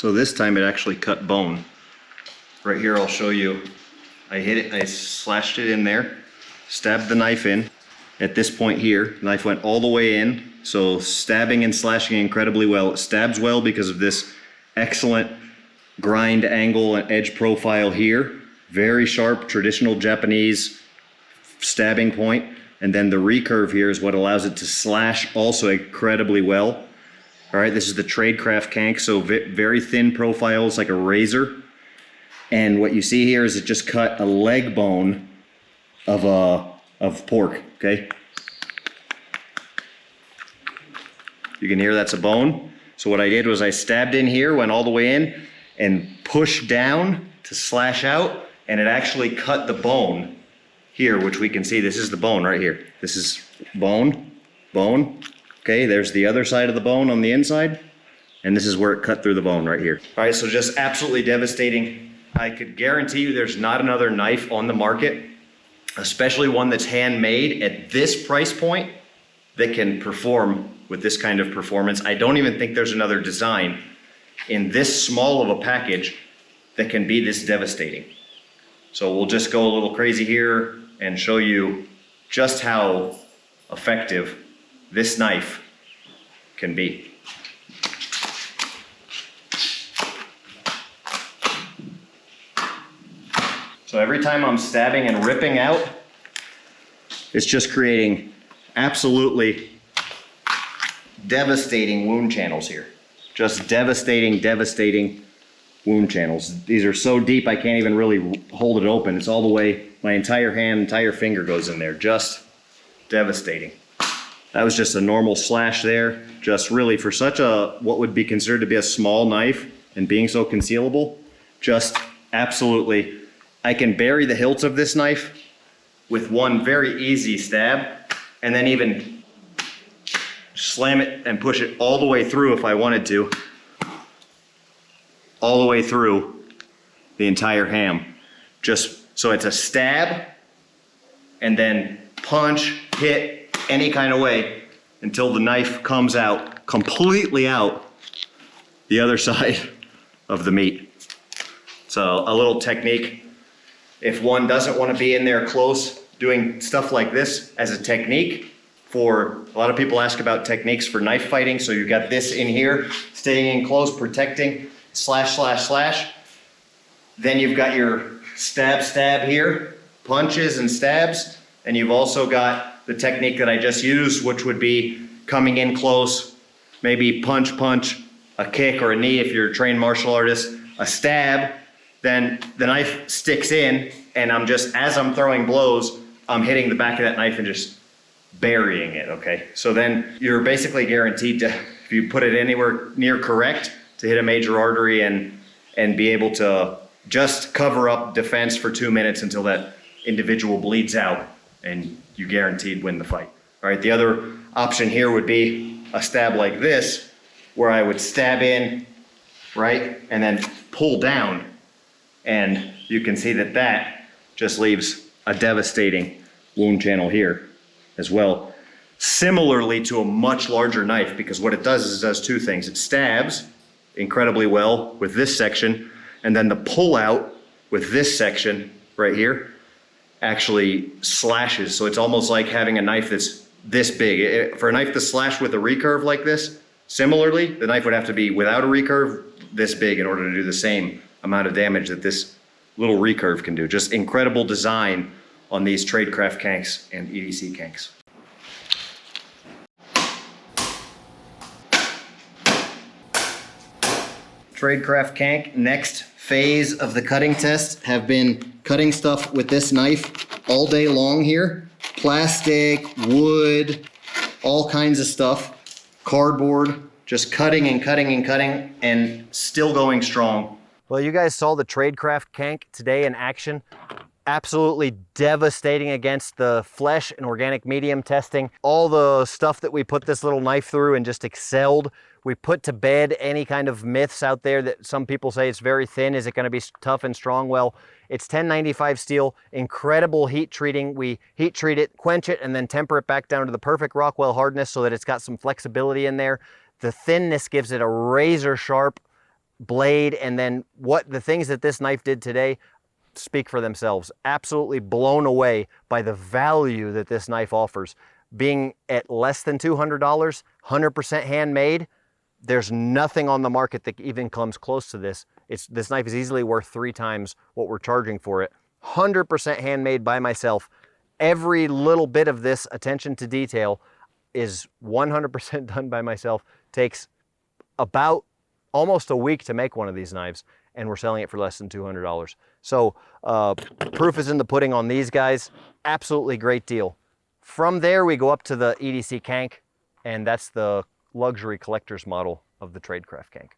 So this time it actually cut bone. Right here I'll show you. I hit it, I slashed it in there, stabbed the knife in. At this point here, knife went all the way in, so stabbing and slashing incredibly well. It stabs well because of this excellent grind angle and edge profile here. Very sharp, traditional Japanese stabbing point. And then the recurve here is what allows it to slash also incredibly well. All right, this is the Tradecraft CANK, so very thin profile, it's like a razor. And what you see here is it just cut a leg bone of pork, okay? You can hear that's a bone. So what I did was I stabbed in here, went all the way in, and pushed down to slash out, and it actually cut the bone here, which we can see. This is the bone right here. This is bone, bone. Okay, there's the other side of the bone on the inside, and this is where it cut through the bone right here. All right, so just absolutely devastating. I could guarantee you there's not another knife on the market, especially one that's handmade at this price point, that can perform with this kind of performance. I don't even think there's another design in this small of a package that can be this devastating. So we'll just go a little crazy here and show you just how effective this knife can be. So every time I'm stabbing and ripping out, it's just creating absolutely devastating wound channels here. Just devastating wound channels. These are so deep I can't even really hold it open. It's all the way, my entire hand, entire finger goes in there. Just devastating. That was just a normal slash there. Just really for such a, what would be considered to be a small knife and being so concealable, just absolutely. I can bury the hilt of this knife with one very easy stab, and then even slam it and push it all the way through if I wanted to. All the way through the entire ham. Just so it's a stab, and then punch, hit, any kind of way until the knife comes out, completely out the other side of the meat. So a little technique. If one doesn't want to be in there close doing stuff like this as a technique, for a lot of people ask about techniques for knife fighting. So you've got this in here, staying in close, protecting, slash, slash, slash. Then you've got your stab, stab here, punches and stabs. And you've also got the technique that I just used, which would be coming in close, maybe punch, punch, a kick or a knee if you're a trained martial artist, a stab. Then the knife sticks in, and I'm just, as I'm throwing blows, I'm hitting the back of that knife and just burying it, okay? So then you're basically guaranteed to, if you put it anywhere near correct, to hit a major artery and be able to just cover up defense for 2 minutes until that individual bleeds out, and you guaranteed win the fight. All right, the other option here would be a stab like this, where I would stab in, right, and then pull down. And you can see that that just leaves a devastating wound channel here as well. Similarly to a much larger knife, because what it does is it does two things. It stabs incredibly well with this section, and then the pull out with this section right here actually slashes. So it's almost like having a knife that's this big. For a knife to slash with a recurve like this, similarly, the knife would have to be without a recurve this big in order to do the same amount of damage that this little recurve can do. Just incredible design on these Tradecraft CANKs and EDC CANKs. Tradecraft CANK, next phase of the cutting test, have been cutting stuff with this knife all day long here. Plastic, wood, all kinds of stuff, cardboard, just cutting and cutting and cutting and still going strong. Well, you guys saw the Tradecraft CANK today in action. Absolutely devastating against the flesh and organic medium testing. All the stuff that we put this little knife through and just excelled. We put to bed any kind of myths out there that some people say it's very thin. Is it going to be tough and strong? Well, it's 1095 steel, incredible heat treating. We heat treat it, quench it, and then temper it back down to the perfect Rockwell hardness so that it's got some flexibility in there. The thinness gives it a razor sharp, blade, and then the things that this knife did today speak for themselves. Absolutely blown away by the value that this knife offers. Being at less than $200, 100% handmade, there's nothing on the market that even comes close to this. This knife is easily worth 3 times what we're charging for it. 100% handmade by myself. Every little bit of this attention to detail is 100% done by myself. Takes about almost a week to make one of these knives, and we're selling it for less than $200. So proof is in the pudding on these guys. Absolutely great deal. From there, we go up to the EDC CANK, and that's the luxury collector's model of the Tradecraft CANK.